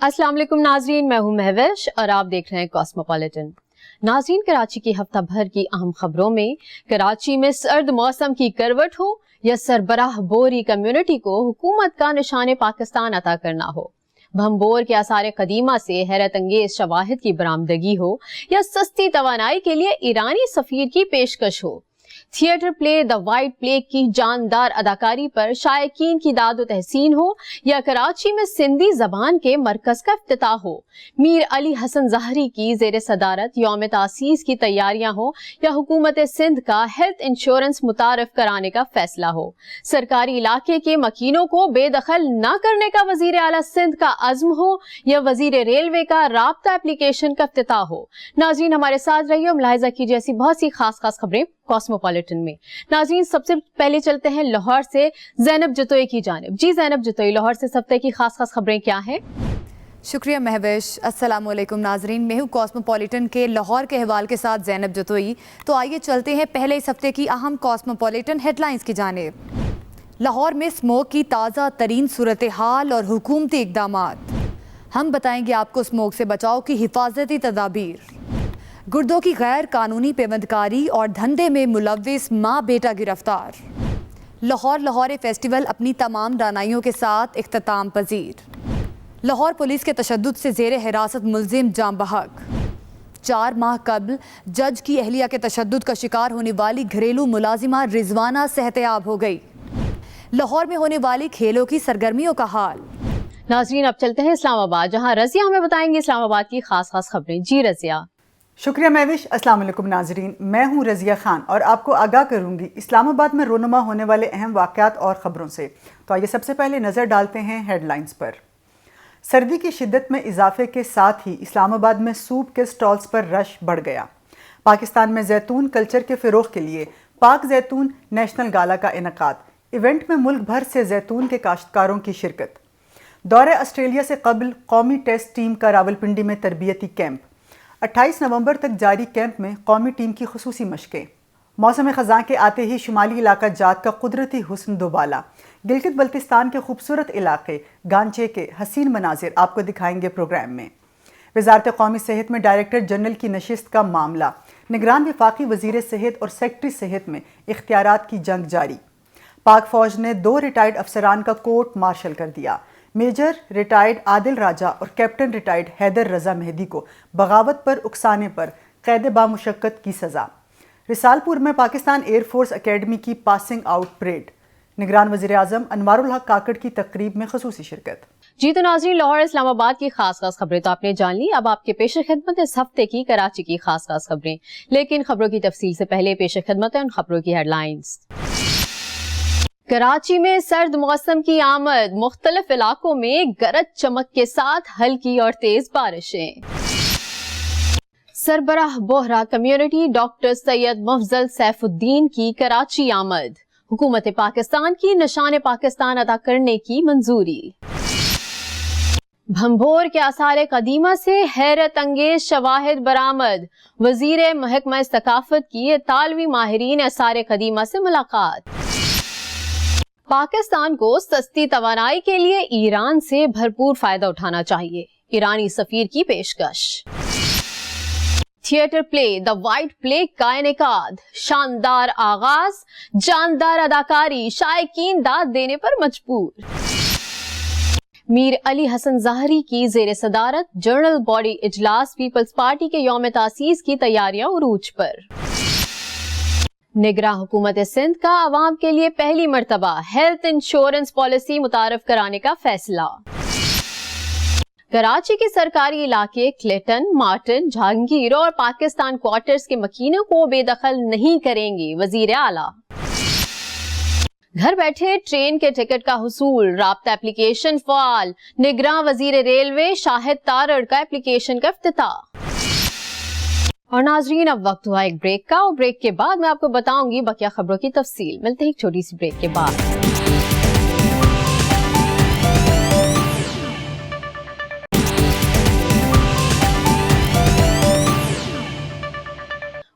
अस्सलाम वालेकुम नाजरीन, मैं हूं महविश और आप देख रहे हैं कॉस्मोपॉलिटन। नाजरीन, कराची की हफ्ता भर की अहम खबरों में कराची में सर्द मौसम की करवट हो या सरबराह बोरी कम्युनिटी को हुकूमत का निशान पाकिस्तान अता करना हो, भंबोर के आसार कदीमा से हैरत अंगेज शवाहिद की बरामदगी हो या सस्ती तवानाई के लिए ईरानी सफीर की पेशकश हो, theatre play the white plague की जानदार अदाकारी पर शायकीन की दाद व तहसीन हो या कराची में सिंधी जबान के मरकज का इफ्तिताह हो, मीर अली हसन ज़हरी की जेर सदारत यौम तासीस की तैयारियां हो या हुकूमत सिंध का हेल्थ इंश्योरेंस मुतारफ कराने का फैसला हो, सरकारी इलाके के मकीनों को बेदखल न करने का वजीर आला सिंध का अज़्म हो या वजीर रेलवे का राब्ता एप्लीकेशन का इफ्तिताह हो। नाज़रीन, हमारे साथ रहिए और मुलाहिजा कीजिए ऐसी बहुत सी खास खबरें कॉस्मोपॉलिटन में। नाज़रीन, सबसे पहले चलते हैं लाहौर से ज़ैनब जतोई की जानिब। जी ज़ैनब जतोई, लाहौर से इस हफ्ते की खास खबरें क्या हैं? शुक्रिया महविश। अस्सलाम वालेकुम नाजरीन, मैं हूँ कॉस्मोपॉलिटन के लाहौर के हवाले के साथ ज़ैनब जतोई। तो आइए चलते हैं पहले इस हफ्ते की अहम कॉस्मोपॉलिटन हेडलाइंस की जानिब। लाहौर में स्मोक की ताज़ा तरीन सूरत हाल और हुकूमती इक़दामात। हम बताएंगे आपको स्मोक से बचाव की हिफाजती तदाबीर। गुर्दों की गैर कानूनी पेवंदकारी और धंधे में मुलव्विस माँ बेटा गिरफ्तार। लाहौर फेस्टिवल अपनी तमाम दानाइयों के साथ इख्तिताम पजीर। लाहौर पुलिस के तशद्दुद से ज़ेर हिरासत मुल्जिम जाम बहक। 4 माह कबल जज की अहलिया के तशद्दुद का शिकार होने वाली घरेलू मुलाजिमा रिजवाना सेहतयाब हो गई। लाहौर में होने वाली खेलों की सरगर्मियों का हाल। नाज़रीन, अब चलते हैं इस्लामाबाद, जहाँ रज़िया हमें बताएंगे इस्लामाबाद की खास खबरें। जी रज़िया। शुक्रिया महविश। अस्सलाम वालेकुम नाजरीन, मैं हूँ रज़िया खान और आपको आगाह करूँगी इस्लामाबाद में रोनुमा होने वाले अहम वाक़यात और ख़बरों से। तो आइए सबसे पहले नज़र डालते हैं हेडलाइंस पर। सर्दी की शिद्दत में इजाफे के साथ ही इस्लामाबाद में सूप के स्टॉल्स पर रश बढ़ गया। पाकिस्तान में जैतून कल्चर के फ़रोग़ के लिए पाक जैतून नेशनल गाला का इनेकाद। इवेंट में मुल्क भर से जैतून के काश्तकारों की शिरकत। दौरे ऑस्ट्रेलिया से कबल कौमी टेस्ट टीम का रावलपिंडी में तरबियती कैंप। 28 नवंबर तक जारी कैंप में कौमी टीम की खुसूसी मशकें। मौसम ख़ज़ां के आते ही शुमाली इलाका जात का कुदरती हुस्न दोबाला। गिलगित बल्तिस्तान के खूबसूरत इलाके गांचे के हसीन मनाजिर आपको दिखाएंगे प्रोग्राम में। वज़ारत कौमी सेहत में डायरेक्टर जनरल की नशिस्त का मामला। निगरान वफाकी वज़ीर सेहत और सेक्रेटरी सेहत में इख्तियारात की जंग जारी। पाक फ़ौज ने 2 रिटायर्ड अफसरान का कोर्ट मार्शल कर दिया। मेजर रिटायर्ड आदिल राजा और कैप्टन रिटायर्ड हैदर रजा मेहदी को बगावत पर उकसाने पर कैद बामुशक्कत की सज़ा। रिसालपुर में पाकिस्तान एयरफोर्स अकेडमी की पासिंग आउट परेड। निगरान वज़ीर आज़म अनवारुल हक काकड़ की तकरीब में ख़ुसूसी शिरकत। जी तो नाज़रीन, लाहौर इस्लामाबाद की खास खबरें तो आपने जान ली। अब आपके पेश खिदमत इस हफ्ते की कराची की खास खबरें, लेकिन खबरों की तफसील से पहले पेश खिदमत है उन खबरों की हेडलाइंस। कराची में सर्द मौसम की आमद, मुख्तलिफ इलाकों में गरज चमक के साथ हल्की और तेज बारिशें। सरबराह बोहरा कम्युनिटी डॉक्टर सैयद मफजल सैफुद्दीन की कराची आमद, हुकूमत पाकिस्तान की निशान पाकिस्तान अदा करने की मंजूरी। भंबोर के आसार कदीमा से हैरत अंगेज शवाहिद बरामद, वजीर महकमा सकाफत की तालवी माहिरीन आसार कदीमा से मुलाकात। पाकिस्तान को सस्ती तवानाई के लिए ईरान से भरपूर फायदा उठाना चाहिए, ईरानी सफीर की पेशकश। Theatre play the white plague का इनेकाद, शानदार आगाज, जानदार अदाकारी, शायकीन दाद देने पर मजबूर। मीर अली हसन ज़हरी की जेर सदारत जनरल बॉडी इजलास पीपल्स पार्टी के यौम तासीस की तैयारियां उरूज पर। निगरान हुकूमत सिंध का आवाम के लिए पहली मर्तबा हेल्थ इंश्योरेंस पॉलिसी मुतारफ कराने का फैसला। कराची के सरकारी इलाके क्लेटन, मार्टिन, जहांगीर और पाकिस्तान क्वार्टर्स के मकीनों को बेदखल नहीं करेंगे वजीर आला। घर बैठे ट्रेन के टिकट का हुसूल, राब्ता एप्लीकेशन फाल, निगरान वजीर रेलवे शाहिद तारड़ का एप्लीकेशन का इफ्तिताह। और नाजरीन, अब वक्त हुआ एक ब्रेक का, और ब्रेक के बाद मैं आपको बताऊंगी बकिया खबरों की तफसील। मिलते हैं एक छोटी सी ब्रेक के बाद।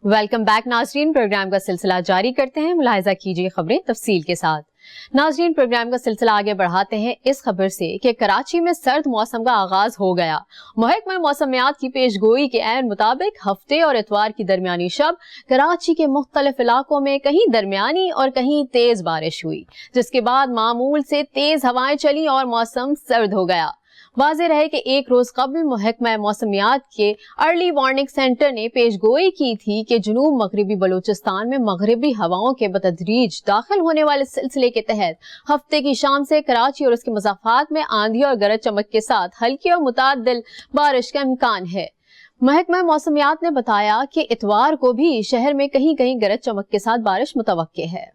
वेलकम बैक नाजरीन, प्रोग्राम का सिलसिला जारी करते हैं। मुलाहिजा कीजिए खबरें तफसील के साथ। नाज़रीन, प्रोग्राम का सिलसिला आगे बढ़ाते हैं इस खबर से कि कराची में सर्द मौसम का आगाज हो गया। महकमा मौसमियात की पेशगोई के ऐन मुताबिक हफ्ते और इतवार की दरमियानी शब कराची के मुख्तलिफ इलाकों में कहीं दरमियानी और कहीं तेज बारिश हुई, जिसके बाद मामूल से तेज हवाएं चली और मौसम सर्द हो गया। वाज़ेह रहे कि एक रोज कबल महकमा मौसमियात के अर्ली वार्निंग सेंटर ने पेशगोई की थी कि जुनूब मगरबी बलूचिस्तान में मगरबी हवाओं के बतदरीज दाखिल होने वाले सिलसिले के तहत हफ्ते की शाम से कराची और उसके मज़ाफ़ात में आंधी और गरज चमक के साथ हल्की और मुतअद्दिल बारिश का इम्कान है। महकमा मौसमियात ने बताया कि इतवार को भी शहर में कहीं कहीं गरज चमक के साथ बारिश मुतवक्के है।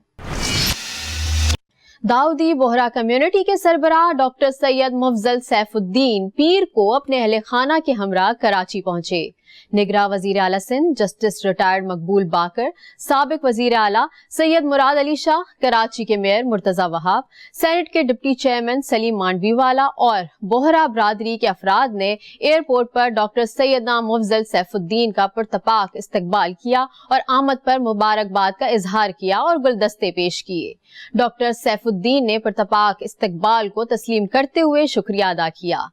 दाऊदी बोहरा कम्युनिटी के सरबराह डॉक्टर सैयद मुफजल सैफुद्दीन पीर को अपने अहले खाना के हमरा कराची पहुंचे। निगरां वजीर आला सिंध जस्टिस रिटायर्ड मकबूल बाकर, साबिक वजीर आला सैयद मुराद अली शाह, कराची के मेयर मुर्तजा वहाब, सेनेट के डिप्टी चेयरमैन सलीम मांडवीवाला और बोहरा बरादरी के अफराद ने एयरपोर्ट पर डॉक्टर सैयदना मुफजल सैफुद्दीन का पुरतपाक इस्तकबाल किया और आमद पर मुबारकबाद का इजहार किया और गुलदस्ते पेश किए। डॉक्टर सैफुद्दीन ने पुरतपाक इस्तकबाल को तस्लीम करते हुए शुक्रिया अदा किया।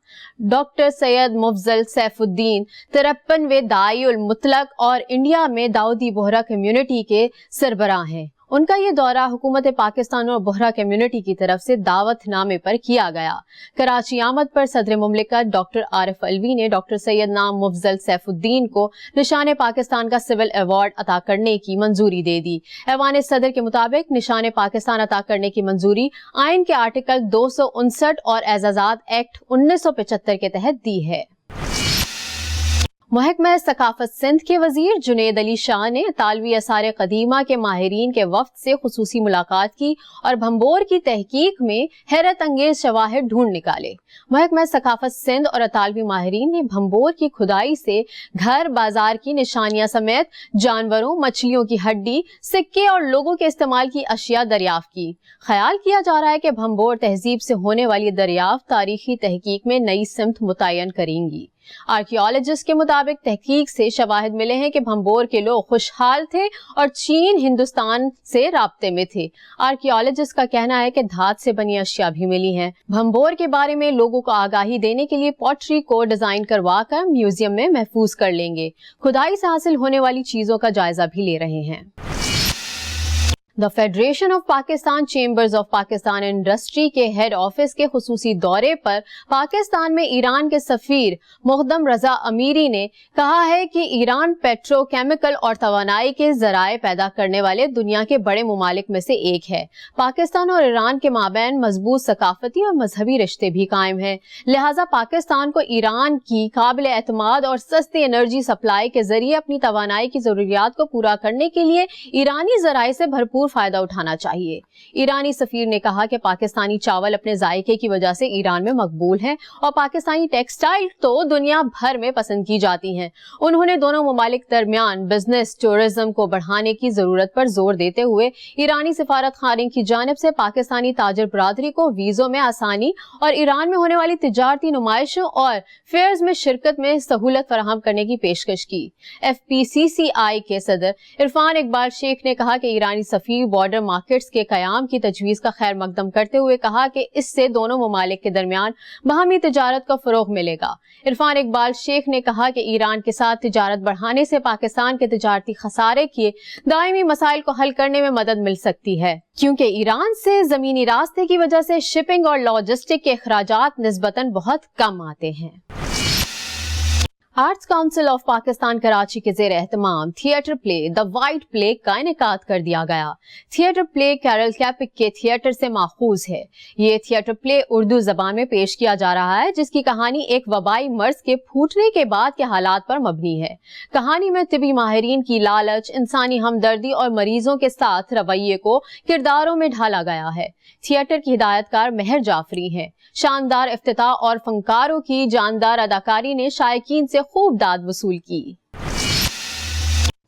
डॉक्टर सैयद मुफजल सैफुद्दीन 53वें दाई उल मुतलक और इंडिया में दाऊदी बोहरा कम्युनिटी के सरबराह हैं। उनका ये दौरा हुकूमत पाकिस्तान और बोहरा कम्युनिटी की तरफ से दावतनामे पर किया गया। कराची आमद पर सदर मुमलिकत डॉक्टर आरिफ अलवी ने डॉक्टर सैयदना मुफजल सैफुद्दीन को निशान पाकिस्तान का सिविल अवार्ड अता करने की मंजूरी दे दी। ऐवान सदर के मुताबिक निशान पाकिस्तान अता करने की मंजूरी आइन के आर्टिकल 259 और एजाजात एक्ट 1975 के तहत दी है। महकमा सकाफत सिंध के वजीर जुनेद अली शाह ने तालवी आसार कदीमा के माहिरीन के वफ्द से खुसूसी मुलाकात की और भंबोर की तहकीक में हैरत अंगेज शवाहिद ढूंढ निकाले। महकमा सकाफत सिंध और अतालवी माहिरीन ने भंबोर की खुदाई से घर बाजार की निशानियां समेत जानवरों, मछलियों की हड्डी, सिक्के और लोगों के इस्तेमाल की अशिया दरियाफ्त की। ख्याल किया जा रहा है कि भंबोर तहजीब से होने वाली दरियाफ्त तारीखी तहकीक में नई सिमत मुतय्यन करेंगी। आर्कियोलॉजिस्ट के मुताबिक तहकीक से शवाहिद मिले हैं कि भंबोर के लोग खुशहाल थे और चीन हिंदुस्तान से राब्ते में थे। आर्कियोलॉजिस्ट का कहना है कि धात से बनी अशिया भी मिली हैं। भंबोर के बारे में लोगों को आगाही देने के लिए पॉटरी को डिजाइन करवाकर म्यूजियम में महफूज कर लेंगे। खुदाई से हासिल होने वाली चीजों का जायजा भी ले रहे हैं। The federation of Pakistan chambers of Pakistan industry के हेड ऑफिस के खुसूसी दौरे पर पाकिस्तान में ईरान के सफीर मुक़द्दम रजा अमीरी ने कहा है कि ईरान पेट्रोकेमिकल और तवानाई के जराए पैदा करने वाले दुनिया के बड़े मुमालिक में से एक है। पाकिस्तान और ईरान के माबैन मजबूत सकाफती और मजहबी रिश्ते भी कायम हैं। लिहाजा पाकिस्तान को ईरान की काबिल एतमाद और सस्ती एनर्जी सप्लाई के जरिए अपनी तवानाई की जरूरियात को पूरा करने के लिए ईरानी जराए से भरपूर फायदा उठाना चाहिए। ईरानी सफीर ने कहा कि पाकिस्तानी चावल अपने जायके की वजह से ईरान में मकबूल है और पाकिस्तानी टेक्सटाइल तो दुनिया भर में पसंद की जाती हैं। उन्होंने दोनों मुमालिक दरमियान बिजनेस टूरिज्म को बढ़ाने की जरूरत पर जोर देते हुए ईरानी सिफारत खाने की जानिब से पाकिस्तानी ताजर बरादरी को वीजों में आसानी और ईरान में होने वाली तिजारती नुमाइशों और फेयर्स में शिरकत में सहूलत फराहम करने की पेशकश की। FPCCI के सदर इरफान इकबाल शेख ने कहा कि ईरानी सफीर बॉर्डर मार्केट्स के कयाम की तजवीज का खैर मकदम करते हुए कहा कि इससे दोनों मुमालिक के दरमियान बाहमी तिजारत को फरोग मिलेगा। इरफान इकबाल शेख ने कहा कि ईरान के साथ तिजारत बढ़ाने से पाकिस्तान के तिजारती खसारे के दायमी मसाइल को हल करने में मदद मिल सकती है, क्योंकि ईरान से जमीनी रास्ते की वजह से शिपिंग और लॉजिस्टिक के अखराजात निस्बतन बहुत कम आते हैं। Arts Council of Pakistan Karachi के ज़ेर एहतमाम theatre play the white play का इनेकाद कर दिया गया। थिएटर प्ले कैरल कैपिक के थिएटर से माखूज है। ये थिएटर प्ले उर्दू जबान में पेश किया जा रहा है, जिसकी कहानी एक वबाई मर्ज के फूटने के बाद के हालात पर मबनी है। कहानी में तिबी माहिरीन की लालच, इंसानी हमदर्दी और मरीजों के साथ रवैये को किरदारों में ढाला गया है। थिएटर की हिदायतकार मेहर जाफरी हैं। शानदार इफ्तिताह और फनकारों की जानदार अदाकारी ने शायकीन से खूब दाद वसूल की।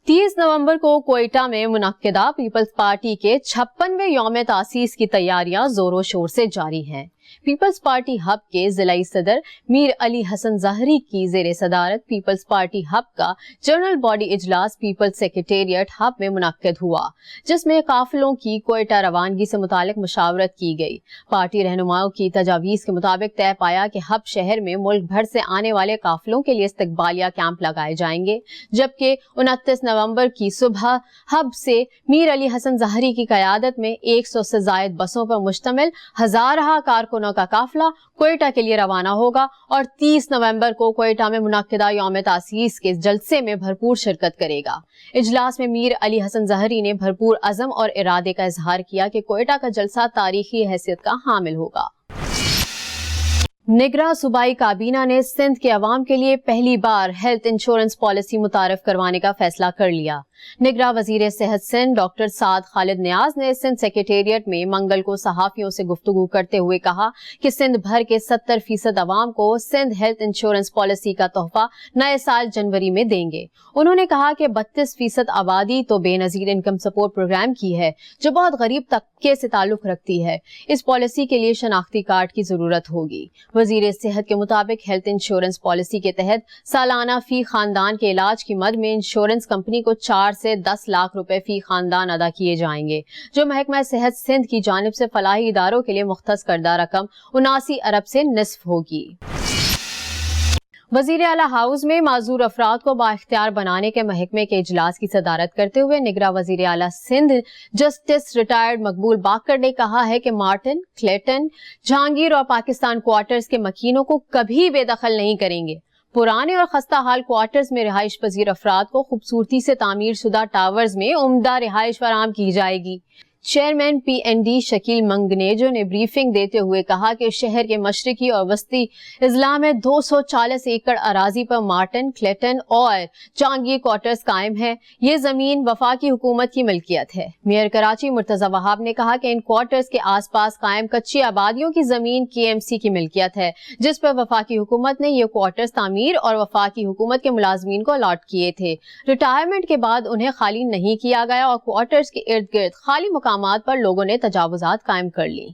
30 नवंबर को कोयटा में मुनक्किदा पीपल्स पार्टी के 56वें यौम तासीस की तैयारियां जोरों शोर से जारी हैं। پیپلز پارٹی ہب کے ضلعی صدر میر علی حسن ظاہری کی زیر صدارت پیپلز پارٹی ہب کا جنرل باڈی اجلاس پیپلز سیکریٹریٹ ہب میں منعقد ہوا، جس میں قافلوں کی کوئٹہ روانگی سے متعلق مشاورت کی گئی۔ پارٹی رہنماؤں کی تجاویز کے مطابق طے پایا کہ ہب شہر میں ملک بھر سے آنے والے قافلوں کے لیے استقبالیہ کیمپ لگائے جائیں گے، جبکہ 29 نومبر کی صبح ہب سے میر علی حسن ظاہری کی قیادت میں 100 سے زائد بسوں پر مشتمل ہزارہ کارکنوں کا قافلہ کوئٹہ کے لیے روانہ ہوگا اور 30 نومبر کو کوئٹہ میں منعقدہ یوم تاسیس کے جلسے میں بھرپور شرکت کرے گا۔ اجلاس میں میر علی حسن ظاہری نے بھرپور عزم اور ارادے کا اظہار کیا کہ کوئٹہ کا جلسہ تاریخی حیثیت کا حامل ہوگا۔ نگراں صوبائی کابینہ نے سندھ کے عوام کے لیے پہلی بار ہیلتھ انشورنس پالیسی متعارف کروانے کا فیصلہ کر لیا۔ نگراں وزیر صحت سندھ ڈاکٹر سعد خالد نیاز نے سندھ سیکریٹریٹ میں منگل کو صحافیوں سے گفتگو کرتے ہوئے کہا کہ سندھ بھر کے 70% عوام کو سندھ ہیلتھ انشورنس پالیسی کا تحفہ نئے سال جنوری میں دیں گے۔ انہوں نے کہا کہ 32% آبادی تو بے نظیر انکم سپورٹ پروگرام کی ہے، جو بہت غریب طبقے سے تعلق رکھتی ہے۔ اس پالیسی کے لیے شناختی کارڈ کی ضرورت ہوگی۔ وزیر صحت کے مطابق ہیلتھ انشورنس پالیسی کے تحت سالانہ فی خاندان کے علاج کی مد میں انشورنس کمپنی کو 4 سے 10 لاکھ روپے فی خاندان ادا کیے جائیں گے، جو محکمہ صحت سندھ کی جانب سے فلاحی اداروں کے لیے مختص کردہ رقم 79 ارب سے نصف ہوگی۔ وزیر اعلیٰ ہاؤس میں معذور افراد کو بااختیار بنانے کے محکمے کے اجلاس کی صدارت کرتے ہوئے نگراں وزیر اعلیٰ سندھ جسٹس ریٹائرڈ مقبول باقر نے کہا ہے کہ مارٹن، کلیٹن، جہانگیر اور پاکستان کوارٹرز کے مکینوں کو کبھی بے دخل نہیں کریں گے۔ پرانے اور خستہ حال کوارٹرز میں رہائش پذیر افراد کو خوبصورتی سے تعمیر شدہ ٹاورز میں عمدہ رہائش فراہم کی جائے گی۔ Chairman P N D Shakeel Mangnejo نے بریفنگ دیتے ہوئے کہا کہ شہر کے مشرقی اور وسطی اضلاع میں 240 ایکڑ اراضی پر مارٹن، کلیٹن اور جہانگیر کوارٹرز قائم ہے۔ یہ زمین وفاقی حکومت کی ملکیت ہے۔ میئر کراچی مرتضی وہاب نے کہا کہ ان کوارٹرز کے آس پاس قائم کچی آبادیوں کی زمین KMC کی ملکیت ہے، جس پر وفاقی حکومت نے یہ کوارٹرز تعمیر اور وفاقی حکومت کے ملازمین کو الاٹ کیے تھے۔ ریٹائرمنٹ کے بعد انہیں خالی نہیں کیا گیا اور کوارٹرز کے ارد گرد خالی مقامات پر لوگوں نے تجاوزات قائم کر لی۔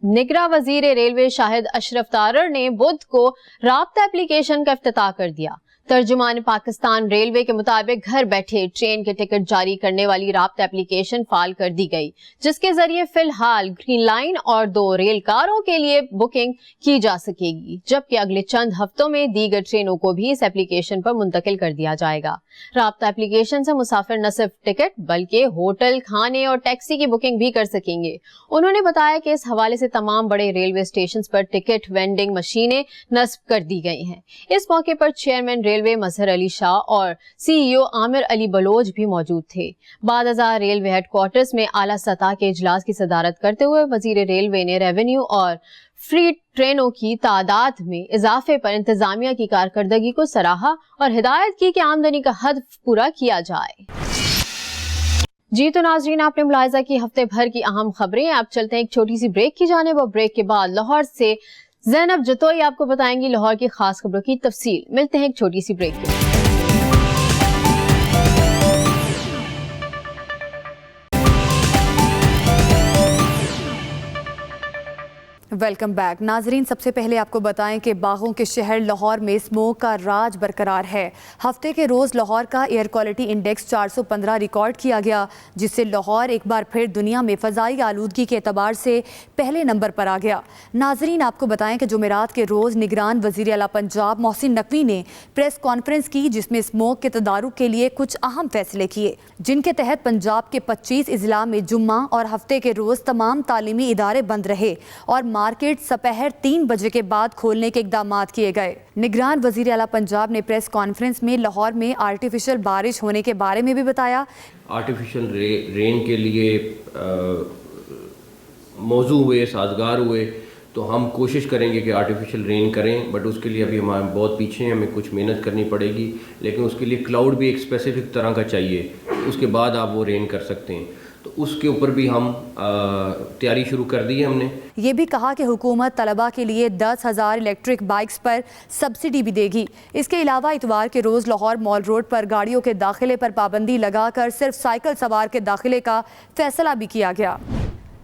نگراں وزیر ریلوے شاہد اشرف تارڑ نے بدھ کو رابطہ اپلیکیشن کا افتتاح کر دیا۔ ترجمان پاکستان ریلوے کے مطابق گھر بیٹھے ٹرین کے ٹکٹ جاری کرنے والی رابطہ اپلیکیشن فعال کر دی گئی، جس کے ذریعے فی الحال گرین لائن اور 2 ریل کاروں کے لیے بکنگ کی جا سکے گی، جبکہ اگلے چند ہفتوں میں دیگر ٹرینوں کو بھی اس اپلیکیشن پر منتقل کر دیا جائے گا۔ رابطہ اپلیکیشن سے مسافر نہ صرف ٹکٹ بلکہ ہوٹل، کھانے اور ٹیکسی کی بکنگ بھی کر سکیں گے۔ انہوں نے بتایا کہ اس حوالے سے تمام بڑے ریلوے اسٹیشنز پر ٹکٹ وینڈنگ مشینیں نصب کر دی گئی ہیں۔ اس موقع پر چیئرمین ریلوے مظہر علی شاہ اور CEO عامر علی بلوچ بھی موجود تھے۔ بعد ازاں ریلوے ہیڈ کوارٹرز میں اعلیٰ سطح کے اجلاس کی صدارت کرتے ہوئے وزیر ریلوے نے ریونیو اور فری ٹرینوں کی تعداد میں اضافے پر انتظامیہ کی کارکردگی کو سراہا اور ہدایت کی کہ آمدنی کا ہدف پورا کیا جائے۔ جی تو ناظرین، آپ نے ملاحظہ کی ہفتے بھر کی اہم خبریں۔ آپ چلتے ہیں ایک چھوٹی سی بریک کی جانب، اور بریک کے بعد لاہور سے زینب جتوئی آپ کو بتائیں گی لاہور کی خاص خبروں کی تفصیل۔ ملتے ہیں ایک چھوٹی سی بریک کے بعد۔ ویلکم بیک ناظرین، سب سے پہلے آپ کو بتائیں کہ باغوں کے شہر لاہور میں اسموگ کا راج برقرار ہے۔ ہفتے کے روز لاہور کا ایئر کوالٹی انڈیکس 415 ریکارڈ کیا گیا، جس سے لاہور ایک بار پھر دنیا میں فضائی آلودگی کے اعتبار سے پہلے نمبر پر آ گیا۔ ناظرین، آپ کو بتائیں کہ جمعرات کے روز نگران وزیر اعلیٰ پنجاب محسن نقوی نے پریس کانفرنس کی، جس میں اسموگ کے تدارک کے لیے کچھ اہم فیصلے کیے، جن کے تحت پنجاب کے 25 اضلاع میں جمعہ اور ہفتے کے روز تمام تعلیمی ادارے بند رہے اور مارکیٹ سپہر 3 بجے کے بعد کھولنے کے اقدامات کیے گئے۔ نگران وزیر اعلیٰ پنجاب نے پریس کانفرنس میں لاہور میں آرٹیفیشل بارش ہونے کے بارے میں بھی بتایا۔ آرٹیفیشل رین کے لیے موضوع ہوئے، سازگار ہوئے، تو ہم کوشش کریں گے کہ آرٹیفیشل رین کریں، بٹ اس کے لیے ابھی ہمارے بہت پیچھے ہیں، ہمیں کچھ محنت کرنی پڑے گی، لیکن اس کے لیے کلاؤڈ بھی ایک اسپیسیفک طرح کا چاہیے، اس کے بعد آپ وہ رین کر سکتے ہیں، تو اس کے اوپر بھی ہم تیاری شروع کر دی ہے ہم نے۔ یہ بھی کہا کہ حکومت طلباء کے لیے 10,000 الیکٹرک بائکس پر سبسڈی بھی دے گی۔ اس کے علاوہ اتوار کے روز لاہور مال روڈ پر گاڑیوں کے داخلے پر پابندی لگا کر صرف سائیکل سوار کے داخلے کا فیصلہ بھی کیا گیا۔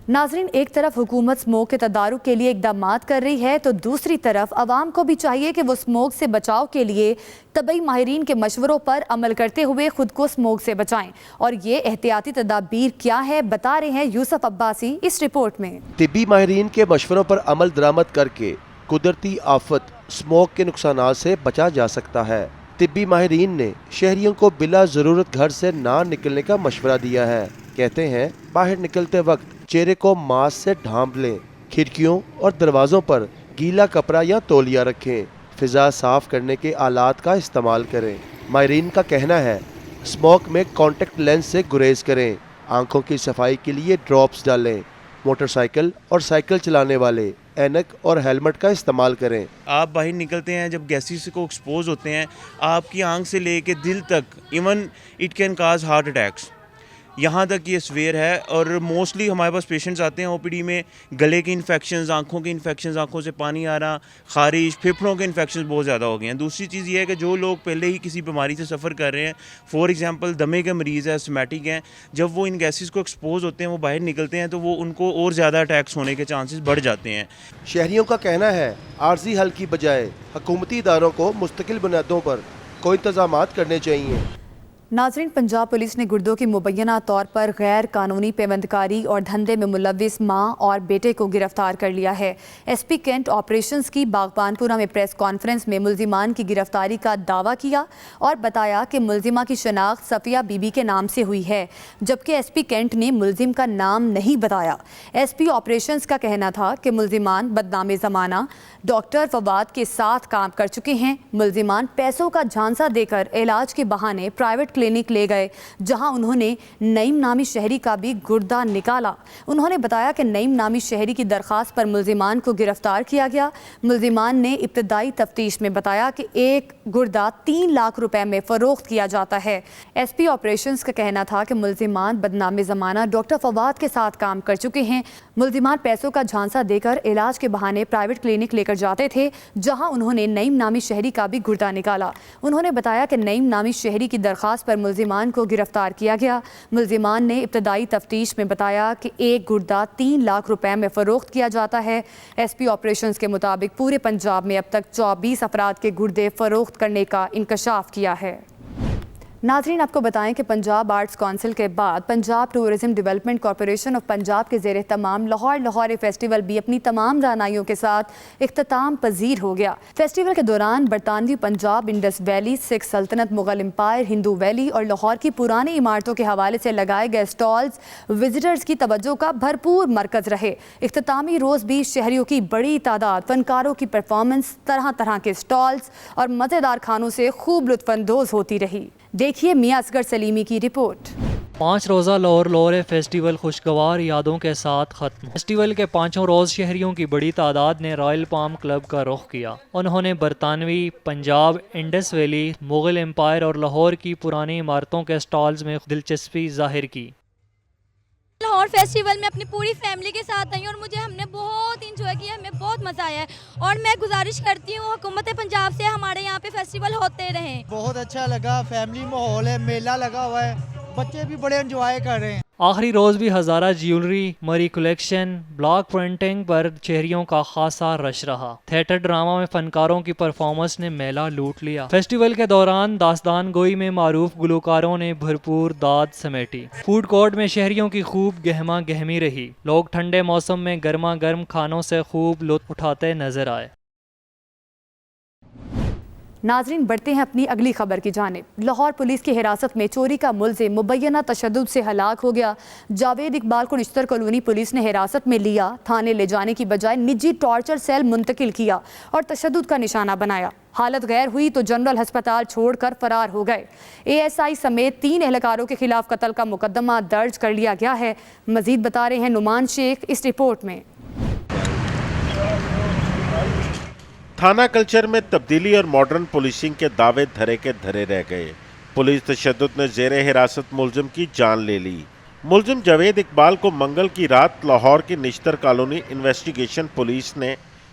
नाजरीन, एक तरफ हुकूमत स्मोक के तदारुक के लिए इकदामात कर रही है तो दूसरी तरफ आवाम को भी चाहिए कि वो स्मोक से बचाव के लिए तबई माहिरीन के मशवरों पर अमल करते हुए खुद को स्मोक से बचाएं। और ये एहतियाती तदाबीर क्या है, बता रहे हैं यूसुफ अब्बासी इस रिपोर्ट में। तिब्बी माहिरीन के मशवरों पर अमल दरामद करके कुदरती आफत स्मोक के नुकसानात से बचा जा सकता है। तिब्बी माहिरीन ने शहरियों को बिला ज़रूरत घर से ना निकलने का मशवरा दिया है। कहते हैं बाहर निकलते वक्त चेहरे को मास्क से ढांप लें, खिड़कियों और दरवाज़ों पर गीला कपड़ा या तौलिया रखें, फ़िज़ा साफ़ करने के आलात का इस्तेमाल करें। माहिरीन का कहना है स्मोक में कॉन्टेक्ट लेंस से गुरेज करें, आंखों की सफाई के लिए ड्रॉप्स डालें, मोटरसाइकिल और साइकिल चलाने वाले ऐनक और हेलमेट का इस्तेमाल करें। आप बाहर निकलते हैं जब गैसेस को एक्सपोज होते हैं, आपकी आंख से लेके दिल तक, even it can cause heart attacks, यहाँ तक ये सवेयर है। और मोस्टली हमारे पास पेशेंट्स आते हैं ओपीडी में गले के इन्फेक्शंस, आंखों के इन्फेक्शंस, आंखों से पानी आ रहा, खारिश, फेफड़ों के इन्फेक्शंस बहुत ज़्यादा हो गए हैं। दूसरी चीज़ ये है कि जो लोग पहले ही किसी बीमारी से सफ़र कर रहे हैं, फॉर एग्जांपल दमे के मरीज़ है, एस्थमेटिक हैं, जब वो इन गैसेस को एक्सपोज होते हैं, वो बाहर निकलते हैं तो वो उनको और ज़्यादा अटैक्स होने के चांसेस बढ़ जाते हैं। शहरियों का कहना है आर्जी हल की बजाय हुकूमती इदारों को मुस्तकिल बुनियादों पर कोई इंतजामात करने चाहिए। नाजरीन, पंजाब पुलिस ने गुर्दों की मुबैना तौर पर गैर कानूनी पेवंदकारी और धंधे में मुलविस माँ और बेटे को गिरफ्तार कर लिया है। एसपी कैंट ऑपरेशंस की बागबानपुरा में प्रेस कॉन्फ्रेंस में मुल्जिमान की गिरफ्तारी का दावा किया और बताया कि मुल्जिमा की शनाख्त सफिया बीबी के नाम से हुई है, जबकि एसपी कैंट ने मुल्जिम का नाम नहीं बताया। एसपी ऑपरेशंस का कहना था कि मुल्जिमान बदनाम ज़माना डॉक्टर फवाद के साथ काम कर चुके हैं। मुल्जिमान पैसों का झांसा देकर इलाज के बहाने प्राइवेट क्लिनिक ले गए, जहां उन्होंने नईम नामी शहरी का भी गुर्दा निकाला। उन्होंने बताया कि नईम नामी शहरी की दरख्वास्त पर मुल्जिमान को गिरफ्तार किया गया। मुल्जिमान ने इब्तदाई तफ्तीश में बताया कि एक गुर्दा 3 लाख रुपए में फ़रोख्त किया जाता है। एसपी ऑपरेशंस का कहना था कि मुल्जिमान बदनाम ज़माना डॉक्टर फवाद के साथ काम कर चुके हैं। मुल्जिमान पैसों का झांसा देकर इलाज के बहाने प्राइवेट क्लिनिक लेकर जाते थे, जहां उन्होंने नईम नामी शहरी का भी गुर्दा निकाला। उन्होंने बताया कि नईम नामी शहरी की दरख्वास्त पर मुल्जिमान को गिरफ्तार किया गया। मुल्जिमान ने इब्तदाई तफ्तीश में बताया कि एक गुर्दा 3 लाख रुपए में फ़रोख्त किया जाता है। एसपी ऑपरेशंस के मुताबिक पूरे पंजाब में अब तक 24 अफराद के गुर्दे फ़रोख्त करने का इंकशाफ किया है। नाजरीन, आपको बताएं कि पंजाब आर्ट्स काउंसिल के बाद Punjab tourism development corporation of Punjab के ज़ेर तमाम लाहौर फेस्टिवल भी अपनी तमाम रानाइयों के साथ इख्तिताम पजीर हो गया। फेस्टिवल के दौरान बरतानवी पंजाब, इंडस वैली, सिख सल्तनत, मुगल एम्पायर, हिंदू वैली और लाहौर की पुरानी इमारतों के हवाले से लगाए गए स्टॉल्स विजिटर्स की तवज्जो का भरपूर मरकज़ रहे। इख्तितामी रोज़ भी शहरियों की बड़ी तादाद, फनकारों की परफॉर्मेंस, तरह तरह के स्टॉल्स और मज़ेदार खानों से खूब लुत्फ़अंदोज़ होती रही। देखिए मियां असगर सलीमी की रिपोर्ट। 5 रोज़ा लाहौर फेस्टिवल खुशगवार यादों के साथ ख़त्म। फेस्टिवल के 5 रोज़ शहरियों की बड़ी तादाद ने रॉयल पाम क्लब का रुख किया। उन्होंने बरतानवी Punjab, Indus Valley, Mughal empire और लाहौर की पुरानी इमारतों के स्टॉल्स में दिलचस्पी जाहिर की। लाहौर फेस्टिवल में अपनी पूरी फैमिली के साथ आई और हमने बहुत इंजॉय किया, हमें बहुत मज़ा आया है। और मैं गुजारिश करती हूँ हुकूमत पंजाब से हमारे यहाँ पे फेस्टिवल होते रहें। बहुत अच्छा लगा, फैमिली माहौल है, मेला लगा हुआ है, बच्चे भी बड़े एंजॉय कर रहे हैं। आखिरी रोज़ भी हज़ारा ज्वेलरी, मरी कलेक्शन, ब्लॉक प्रिंटिंग पर शहरियों का खासा रश रहा। थिएटर ड्रामा में फनकारों की परफॉर्मेंस ने मेला लूट लिया। फेस्टिवल के दौरान दास्तान गोई में मारूफ गुलकारों ने भरपूर दाद समेटी। फूड कोर्ट में शहरियों की खूब गहमा गहमी रही। लोग ठंडे मौसम में गर्मा गर्म खानों से खूब लुत्फ उठाते नजर आए। नाजरीन, बढ़ते हैं अपनी अगली खबर की जानिब। लाहौर पुलिस की हिरासत में चोरी का मुलजिम मुबैना तशद्दुद से हलाक हो गया। जावेद इकबाल को निश्तर कॉलोनी पुलिस ने हिरासत में लिया, थाने ले जाने की बजाय निजी टॉर्चर सेल मुंतकिल किया और तशद्दुद का निशाना बनाया। हालत गैर हुई तो जनरल अस्पताल छोड़कर फरार हो गए। ASI समेत 3 एहलकारों के खिलाफ कत्ल का मुकदमा दर्ज कर लिया गया है। मजीद बता रहे हैं नुमान शेख इस रिपोर्ट में। थाना कल्चर में तब्दीली और मॉडर्न पुलिसिंग के दावे धरे के धरे रह गए। पुलिस तशद्दुद ने ज़ेरे हिरासत मुलजिम की जान ले ली। मुलजिम जावेद इकबाल को मंगल की रात लाहौर की निश्तर कॉलोनी इन्वेस्टिगेशन पुलिस ने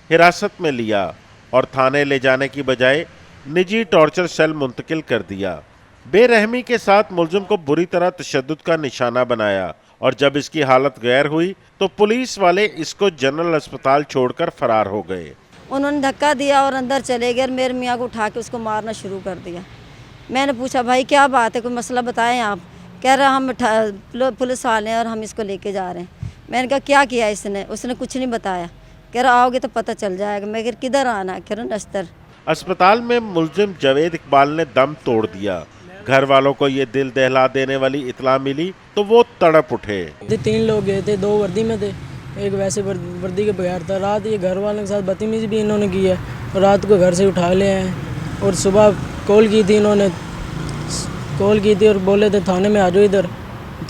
हिरासत में लिया और थाने ले जाने की बजाय निजी टॉर्चर सेल मुंतकिल कर दिया। बेरहमी के साथ मुलजिम को बुरी तरह तशद्दुद का निशाना बनाया और जब इसकी हालत गैर हुई तो पुलिस वाले इसको जनरल अस्पताल छोड़कर फरार हो गए। उन्होंने धक्का दिया और अंदर चले गए, मेरे मियाँ को उठा के उसको मारना शुरू कर दिया। मैंने पूछा भाई क्या बात है, कोई मसला बताएं आप। कह रहा हम पुलिस वाले हैं और हम इसको लेके जा रहे हैं। मैंने कहा क्या किया इसने, उसने कुछ नहीं बताया। कह रहा आओगे तो पता चल जाएगा। मैं कह किधर आना, कह रहा नस्तर। अस्पताल में मुलजिम जावेद इकबाल ने दम तोड़ दिया। घर वालों को ये दिल दहला देने वाली इतला मिली तो वो तड़प उठे। 3 लोग गए थे, 2 वर्दी में थे, एक वैसे वर्दी के बगैर था। रात ये घर वालों के साथ बदतमीजी भी इन्होंने की है। रात को घर से उठा ले आए और सुबह कॉल की थी, इन्होंने कॉल की थी और बोले थे थाने में आ जाओ इधर।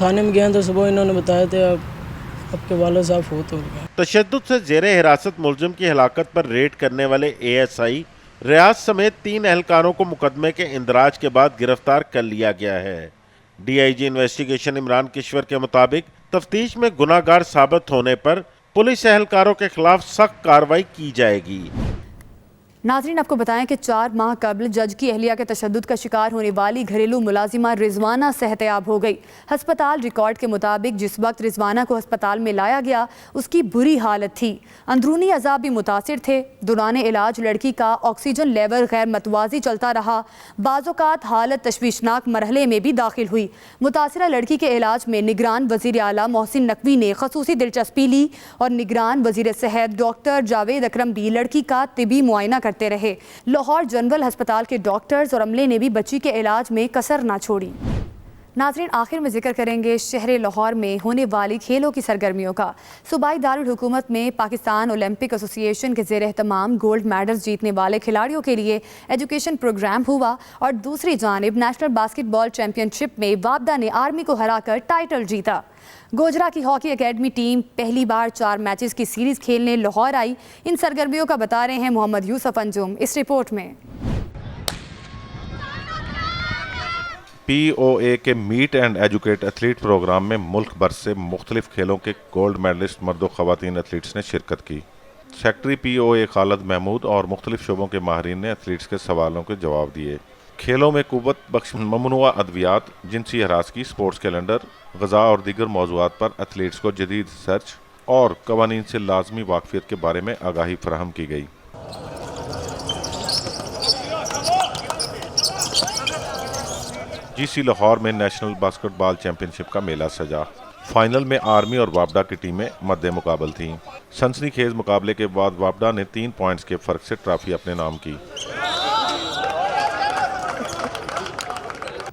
थाने में गए तो सुबह इन्होंने बताया थे आपके वालों साहब फोत हो गए। तशद्दुद से जेरे हिरासत मुलजिम की हलाकत पर रेड करने वाले ASI रियाज समेत 3 एहलकारों को मुकदमे के इंदराज के बाद गिरफ्तार कर लिया गया है। DIG इन्वेस्टिगेशन इमरान किश्वर के मुताबिक तफ्तीश में गुनाहगार साबित होने पर पुलिस एहलकारों के खिलाफ सख्त कार्रवाई की जाएगी। नाज़रीन, आपको बताएं कि 4 माह कबल जज की अहलिया के तशद्दुद का शिकार होने वाली घरेलू मुलाजिमा रिजवाना सेहतयाब हो गई। हस्पताल रिकॉर्ड के मुताबिक जिस वक्त रिजवाना को हस्पताल में लाया गया उसकी बुरी हालत थी, अंदरूनी अज़ाब भी मुतासिर थे। दौरान इलाज लड़की का ऑक्सीजन लेवल गैर मतवाज़ी चलता रहा। बाज़ौक़ात हालत तशवीशनाक मरहले में भी दाखिल हुई। मुतासिरा लड़की के इलाज में निगरान वज़ीर आला मोहसिन नकवी ने खसूसी दिलचस्पी ली और निगरान वज़ीर सेहत डॉक्टर जावेद अकरम भी लड़की का तिबी मुआयना करते रहे। लाहौर जनरल अस्पताल के डॉक्टर्स और अमले ने भी बच्ची के इलाज में कसर ना छोड़ी। नाज़रीन, आखिर में जिक्र करेंगे शहर लाहौर में होने वाली खेलों की सरगर्मियों का। सूबाई दारुल हुकूमत में पाकिस्तान ओलंपिक एसोसिएशन के ज़ेर एहतमाम गोल्ड मेडल्स जीतने वाले खिलाड़ियों के लिए एजुकेशन प्रोग्राम हुआ और दूसरी जानिब नेशनल बास्केटबॉल चैंपियनशिप में वाबदा ने आर्मी को हराकर टाइटल जीता। गोजरा की हॉकी एकेडमी टीम पहली बार 4 मैचेस की सीरीज़ खेलने लाहौर आई। इन सरगर्मियों का बता रहे हैं मोहम्मद यूसुफ अंजुम इस रिपोर्ट में। POA के meet and educate athlete programme में मुल्क भर से मुख्तलिफ खेलों के गोल्ड मेडलिस्ट मर्द व ख़वातीन एथलीट्स ने शिरकत की। सेक्रेटरी POA खालिद महमूद और मुख्तलिफ शोबों के माहिरीन ने एथलीट्स के सवालों के जवाब दिए। खेलों में कुव्वत बख्श ममनुआ अद्वियात, जिनसी हरासगी, स्पोर्ट्स कैलेंडर, ग़ज़ा और दीगर मौज़ूआत पर एथलीट्स को जदीद रिसर्च और क़वानीन से लाजमी वाक़फ़ियत के बारे में आगाही फराहम की गई। GC लाहौर में नेशनल बास्केटबॉल चैंपियनशिप का मेला सजा। फाइनल में आर्मी और वापडा की टीमें मद्दे मुकाबल थीं। सनसनीखेज मुकाबले के बाद वापडा ने 3 पॉइंट्स के फ़र्क से ट्रॉफी अपने नाम की।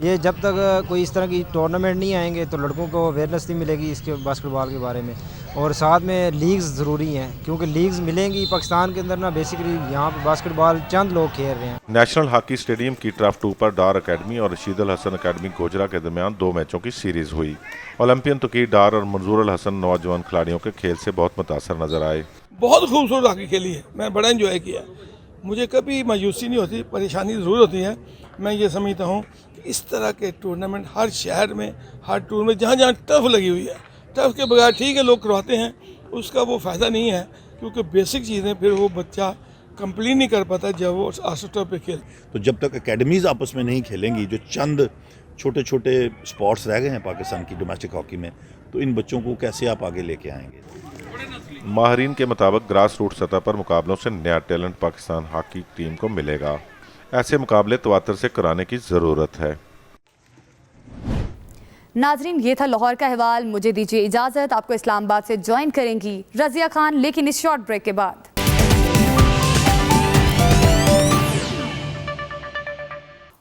ये जब तक कोई इस तरह की टूर्नामेंट नहीं आएंगे तो लड़कों को अवेयरनेस नहीं मिलेगी इसके बास्केटबॉल के बारे में, और साथ में लीग्स ज़रूरी हैं क्योंकि लीग्स मिलेंगी पाकिस्तान के अंदर ना। बेसिकली यहाँ पे बास्केटबॉल चंद लोग खेल रहे हैं। नेशनल हॉकी स्टेडियम की टर्फ 2 पर डार अकेडमी और रशीद अल हसन अकेडमी गोजरा के दरमियान 2 मैचों की सीरीज़ हुई। ओलंपियन तुकी डार और मंजूर अल हसन नौजवान खिलाड़ियों के खेल से बहुत मुतासर नजर आए। बहुत खूबसूरत हॉकी खेली है, मैं बड़ा एंजॉय किया। मुझे कभी मायूसी नहीं होती, परेशानी ज़रूर होती है। मैं ये समझता हूँ कि इस तरह के टूर्नामेंट हर शहर में, हर टूर में जहाँ जहाँ टर्फ लगी हुई है, टर्फ के बगैर ठीक है लोग करवाते हैं, उसका वो फ़ायदा नहीं है क्योंकि बेसिक चीज़ें फिर वो बच्चा कंप्लीट नहीं कर पाता जब वो टर्फ पे खेल। तो जब तक एकेडमीज़ आपस में नहीं खेलेंगी, जो चंद छोटे छोटे स्पॉट्स रह गए हैं पाकिस्तान की डोमेस्टिक हॉकी में, तो इन बच्चों को कैसे आप आगे लेके आएंगे। माहरीन के मुताबिक ग्रास रूट सतह पर मुकाबलों से नया टैलेंट पाकिस्तान हॉकी टीम को मिलेगा। ऐसे मुकाबले तवातर से कराने की ज़रूरत है। नाजरीन, ये था लाहौर का अहवाल। मुझे दीजिए इजाज़त, आपको इस्लामाबाद से ज्वाइन करेंगी रज़िया खान, लेकिन इस शॉर्ट ब्रेक के बाद।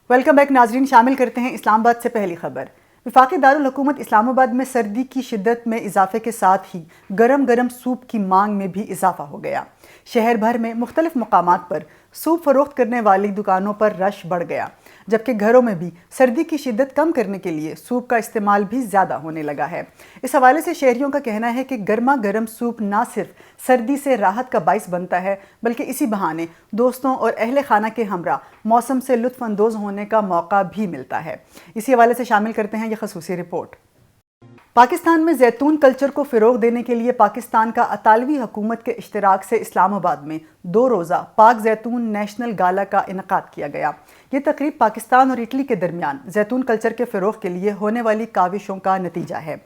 वेलकम बैक नाजरीन, शामिल करते हैं इस्लामाबाद से पहली खबर। वफाकी दारुल हुकूमत इस्लामाबाद में सर्दी की शिद्दत में इजाफे के साथ ही गरम गरम सूप की मांग में भी इजाफा हो गया। शहर भर में मुख्तलिफ मकामात पर सूप फरोख्त करने वाली दुकानों पर रश बढ़ गया, जबकि घरों में भी सर्दी की शिद्दत कम करने के लिए सूप का इस्तेमाल भी ज़्यादा होने लगा है। इस हवाले से शहरियों का कहना है कि गर्मा गर्म सूप ना सिर्फ सर्दी से राहत का बाइस बनता है, बल्कि इसी बहाने दोस्तों और अहले खाना के हमरा मौसम से लुत्फ़ अंदोज़ होने का मौका भी मिलता है। इसी हवाले से शामिल करते हैं ये खसूसी रिपोर्ट। पाकिस्तान में जैतून कल्चर को फ़रोग़ देने के लिए पाकिस्तान का अतालवी हुकूमत के इश्तिराक से इस्लामाबाद में 2 रोज़ा पाक जैतून नेशनल गाला का इनक़ाद किया गया। ये तकरीब पाकिस्तान और इटली के दरमियान जैतून कल्चर के फ़रोग़ के लिए होने वाली काविशों का नतीजा है।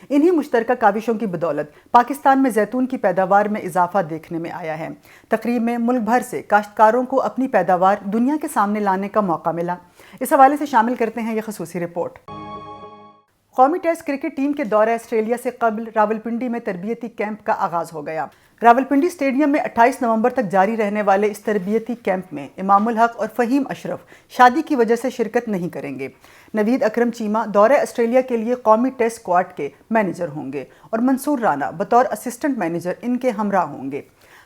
انہی مشترکہ کاوشوں کی بدولت پاکستان میں زیتون کی پیداوار میں اضافہ دیکھنے میں آیا ہے۔ تقریب میں ملک بھر سے کاشتکاروں کو اپنی پیداوار دنیا کے سامنے لانے کا موقع ملا۔ اس حوالے سے شامل کرتے ہیں یہ خصوصی رپورٹ۔ قومی ٹیسٹ کرکٹ ٹیم کے دورہ آسٹریلیا سے قبل راولپنڈی میں تربیتی کیمپ کا آغاز ہو گیا۔ راولپنڈی اسٹیڈیم میں 28 نومبر تک جاری رہنے والے اس تربیتی کیمپ میں امام الحق اور فہیم اشرف شادی کی وجہ سے شرکت نہیں کریں گے۔ نوید اکرم چیمہ دورہ آسٹریلیا کے لیے قومی ٹیسٹ اسکواڈ کے مینیجر ہوں گے اور منصور رانا بطور اسسٹنٹ مینیجر ان کے ہمراہ ہوں گے۔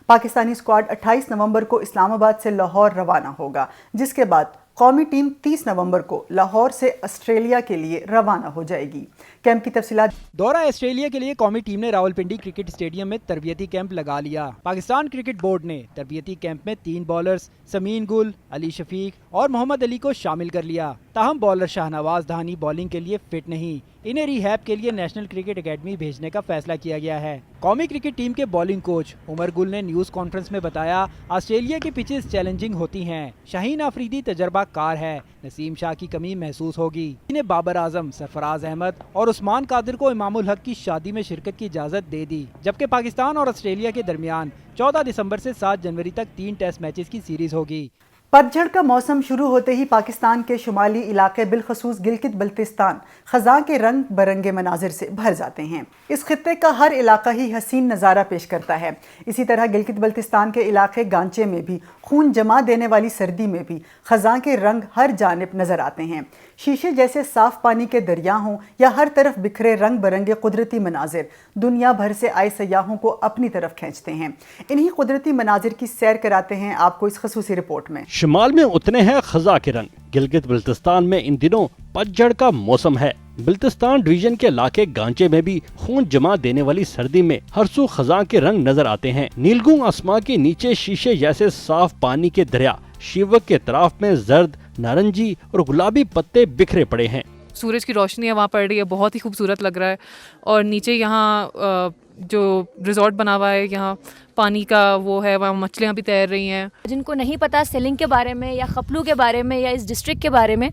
پاکستانی اسکواڈ 28 نومبر کو اسلام آباد سے لاہور روانہ ہوگا، جس کے بعد قومی ٹیم 30 نومبر کو لاہور سے آسٹریلیا کے لیے روانہ ہو جائے گی۔ کیمپ کی تفصیلات۔ دورہ آسٹریلیا کے لیے قومی ٹیم نے راولپنڈی کرکٹ اسٹیڈیم میں تربیتی کیمپ لگا لیا۔ پاکستان کرکٹ بورڈ نے تربیتی کیمپ میں 3 بالرز سمین گل، علی شفیق اور محمد علی کو شامل کر لیا۔ تاہم بالر شاہنواز دھانی بالنگ کے لیے فٹ نہیں، انہیں ریہیب کے لیے نیشنل کرکٹ اکیڈمی بھیجنے کا فیصلہ کیا گیا ہے۔ قومی کرکٹ ٹیم کے بالنگ کوچ عمر گل نے نیوز کانفرنس میں بتایا، آسٹریلیا کی پچز چیلنجنگ ہوتی ہیں، شاہین آفریدی تجربہ کار ہے، نسیم شاہ کی کمی محسوس ہوگی۔ انہیں بابر اعظم، سرفراز احمد اور عثمان قادر کو امام الحق کی شادی میں شرکت کی اجازت دے دی، جبکہ پاکستان اور آسٹریلیا کے درمیان 14 دسمبر سے 7 جنوری تک 3 ٹیسٹ میچز کی سیریز ہوگی۔ پتجھڑ کا موسم شروع ہوتے ہی پاکستان کے شمالی علاقے بالخصوص گلگت بلتستان خزاں کے رنگ برنگے مناظر سے بھر جاتے ہیں۔ اس خطے کا ہر علاقہ ہی حسین نظارہ پیش کرتا ہے۔ اسی طرح گلگت بلتستان کے علاقے گانچے میں بھی خون جما دینے والی سردی میں بھی خزاں کے رنگ ہر جانب نظر آتے ہیں۔ شیشے جیسے صاف پانی کے دریا ہوں یا ہر طرف بکھرے رنگ برنگے قدرتی مناظر دنیا بھر سے آئے سیاحوں کو اپنی طرف کھینچتے ہیں۔ انہی قدرتی مناظر کی سیر کراتے ہیں آپ کو اس خصوصی رپورٹ میں۔ شمال میں اتنے ہیں خزاں کے رنگ۔ گلگت بلتستان میں ان دنوں پتجھڑ کا موسم ہے۔ بلتستان ڈویژن کے علاقے گانچے میں بھی خون جما دینے والی سردی میں ہر سو خزاں کے رنگ نظر آتے ہیں۔ نیلگوں آسماں کے نیچے شیشے جیسے صاف پانی کے دریا، شیوک کے اطراف میں زرد، نارنجی اور گلابی پتے بکھرے پڑے ہیں۔ سورج کی روشنی ہے وہاں پڑ رہی ہے، بہت ہی خوبصورت لگ رہا ہے۔ اور نیچے یہاں جو ریزورٹ بنا ہوا ہے، یہاں پانی کا وہ ہے، وہاں مچھلیاں بھی تیر رہی ہیں۔ جن کو نہیں پتا سیلنگ کے بارے میں یا خپلو کے بارے میں یا اس ڈسٹرکٹ کے بارے میں،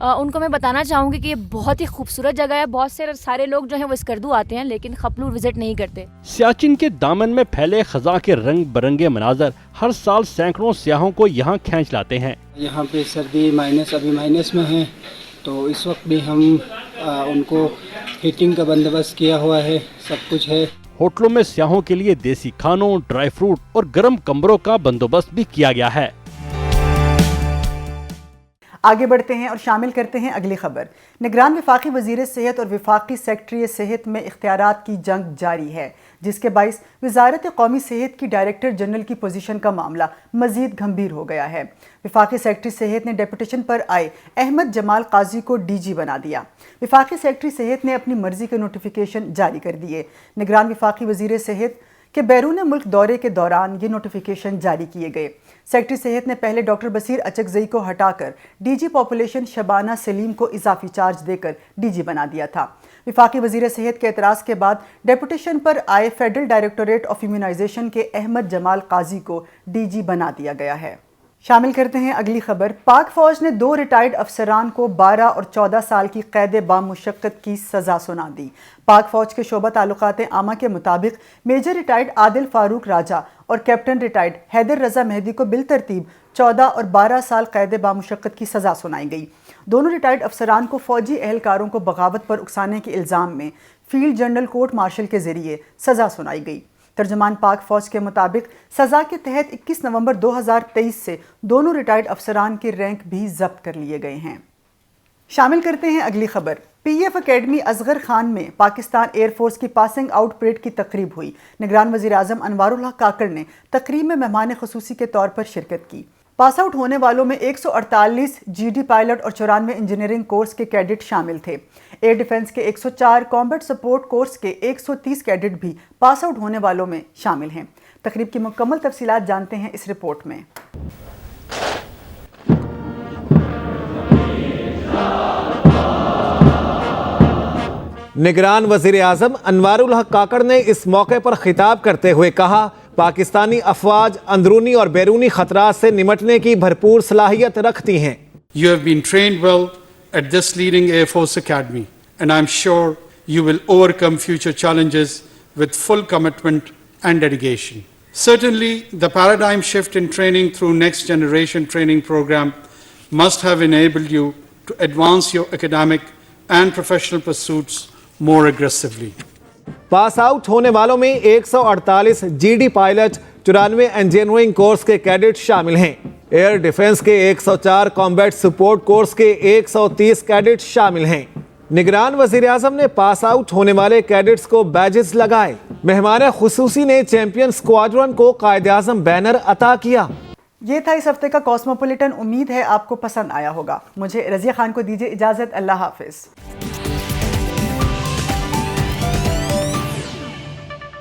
ان کو میں بتانا چاہوں گی کہ یہ بہت ہی خوبصورت جگہ ہے۔ بہت سے سارے لوگ جو ہیں وہ اسکردو آتے ہیں لیکن خپلو وزٹ نہیں کرتے۔ سیاچن کے دامن میں پھیلے خزاں کے رنگ برنگے مناظر ہر سال سینکڑوں سیاحوں کو یہاں کھینچ لاتے ہیں۔ یہاں پہ سردی ابھی مائنس میں ہے، تو اس وقت بھی ہم ان کو ہیٹنگ کا بندوبست کیا ہوا ہے، سب کچھ ہے۔ ہوٹلوں میں سیاحوں کے لیے دیسی کھانوں، ڈرائی فروٹ اور گرم کمروں کا بندوبست بھی کیا گیا ہے۔ آگے بڑھتے ہیں اور شامل کرتے ہیں اگلی خبر۔ نگران وفاقی وزیر صحت اور وفاقی سیکرٹری صحت میں اختیارات کی جنگ جاری ہے، جس کے باعث وزارت قومی صحت کی ڈائریکٹر جنرل کی پوزیشن کا معاملہ مزید گھمبیر ہو گیا ہے۔ وفاقی سیکرٹری صحت نے ڈیپوٹیشن پر آئے احمد جمال قاضی کو ڈی جی بنا دیا۔ وفاقی سیکرٹری صحت نے اپنی مرضی کے نوٹیفیکیشن جاری کر دیے۔ نگران وفاقی وزیر صحت کے بیرون ملک دورے کے دوران یہ نوٹیفیکیشن جاری کیے گئے۔ سیکرٹری صحت نے پہلے ڈاکٹر بصیر اچکزئی کو ہٹا کر ڈی جی پاپولیشن شبانہ سلیم کو اضافی چارج دے کر ڈی جی بنا دیا تھا۔ وفاقی وزیر صحت کے اعتراض کے بعد ڈیپوٹیشن پر آئے فیڈرل ڈائریکٹوریٹ آف امیونائزیشن کے احمد جمال قاضی کو ڈی جی بنا دیا گیا ہے۔ شامل کرتے ہیں اگلی خبر۔ پاک فوج نے 2 ریٹائرڈ افسران کو 12 اور 14 سال کی قید بامشقت کی سزا سنا دی۔ پاک فوج کے شعبہ تعلقات عامہ کے مطابق میجر ریٹائرڈ عادل فاروق راجہ اور کیپٹن ریٹائرڈ حیدر رضا مہدی کو بالترتیب 14 اور 12 سال قید بامشقت کی سزا سنائی گئی۔ دونوں ریٹائرڈ افسران کو فوجی اہلکاروں کو بغاوت پر اکسانے کے الزام میں field general court marshal K ذریعے سزا سنائی گئی۔ ترجمان پاک فوج کے مطابق سزا کے تحت 21 نومبر 2023 سے دونوں ریٹائرڈ افسران کے رینک بھی ضبط کر لیے گئے ہیں۔ شامل کرتے ہیں اگلی خبر۔ P F academy Asghar Khan میں پاکستان ایئر فورس کی پاسنگ آؤٹ پریڈ کی تقریب ہوئی۔ نگران وزیر اعظم انوار الحق کاکڑ نے تقریب میں مہمان خصوصی کے طور پر شرکت کی۔ پاس آؤٹ ہونے والوں میں 148 جی ڈی پائلٹ اور 94 انجینئرنگ کورس کے کیڈٹ شامل تھے۔ ایئر ڈیفنس کے 104 کامبیٹ سپورٹ کورس کے 130 کیڈٹ بھی پاس آؤٹ ہونے والوں میں شامل ہیں۔ تقریب کی مکمل تفصیلات جانتے ہیں اس رپورٹ میں۔ نگران وزیر اعظم انوار الحق کاکڑ نے اس موقع پر خطاب کرتے ہوئے کہا، پاکستانی افواج اندرونی اور بیرونی خطرات سے نمٹنے کی بھرپور صلاحیت رکھتی ہیں۔ You have been trained well at this leading Air Force Academy and I'm sure you will overcome future challenges with full commitment and dedication. Certainly, the paradigm shift in training through Next Generation Training Program must have enabled you to advance your academic and professional pursuits more aggressively. Pass out होने वालों में 148 GD pilot, 94 engineering course के cadet शामिल हैं। Air defence के 104, combat support course के 130 cadet शामिल हैं। निगरान वजीर आजम ने पास आउट होने वाले कैडेट्स को बैजेस लगाए। मेहमान खुसूसी ने चैंपियन स्क्वाड्रन को कायदे आजम बैनर अता किया। ये था इस हफ्ते का कॉस्मोपॉलिटन। उम्मीद है आपको पसंद आया होगा। मुझे रज़िया खान को दीजिए इजाज़त। अल्लाह हाफिज़।